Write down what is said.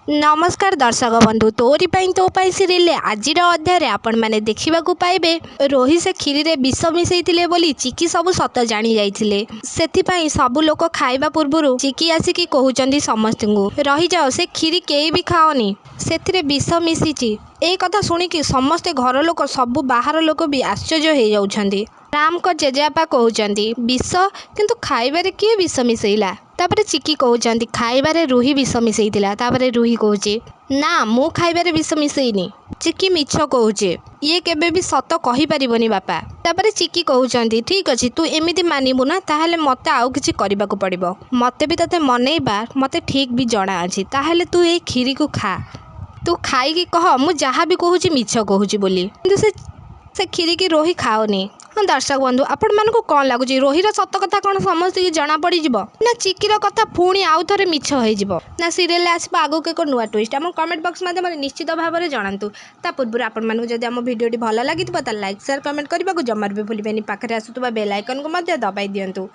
नमस्कार दर्शक बंधु तोरी तो सीरियल आज अध्याय आपण मैंने देखा पाइबे रोही से खीरी रे विष मिसई बोली चिकी सब सत जानी जाइथिले सेथिपाई सब लोक खाइबा पूर्व चिकी आसिकी कहउचंदी समस्त रही जाओ से खीरी केई भी खाओनी सेथिरे विष मिसिची। ए कथा शुणिकी समस्ते घर लोक सब बाहर लोक भी आश्चर्य हो जाउछंदी। राम को जेजेबापा कहउचंदी विष किंतु खाइबारे किए विष मिसैला। तापरे चिकी कहउचंदी खाइबारे रुही विष मिसैतिला। तापरे रुही कहउची ना मु खाइबारे विष मिसैनी। चिकी मिछ कहउचे ये केबे भी सत कहि परिबनी बापा। तापरे चिकी कहउचंदी ठीक अछि तू एमिति मानिबु ना ताहेले मते आउ किछि करिबाकू पड़िबो। मते भी तते मनेइबा मते ठीक भी जणा अछि। ताहेले तू ए खीरी को खा तू खाइकी कह मु जहाँ भी कहूँ मिछ कहूँ बोली किंतु से खीरी की रोही खाओनी। हाँ दर्शक बंधु आपण मानक कौन लगुच रोहीर सत कथा कौन समस्त की जना पड़ ना चिकीर कथा पुणी आउ थे मिछ हो ना सीरियल आसो आगक एक नुआ ट्विस्ट आम कमेंट बॉक्स माध्यम निश्चित भाव में जनातु। ता पूर्व आपण मानक जब आम भिडियोटी भल लगी लाइक शेयर कमेंट करने को जमार भी भूलें पाखे आसुवा बेल आइकन को दबाई दिंतु।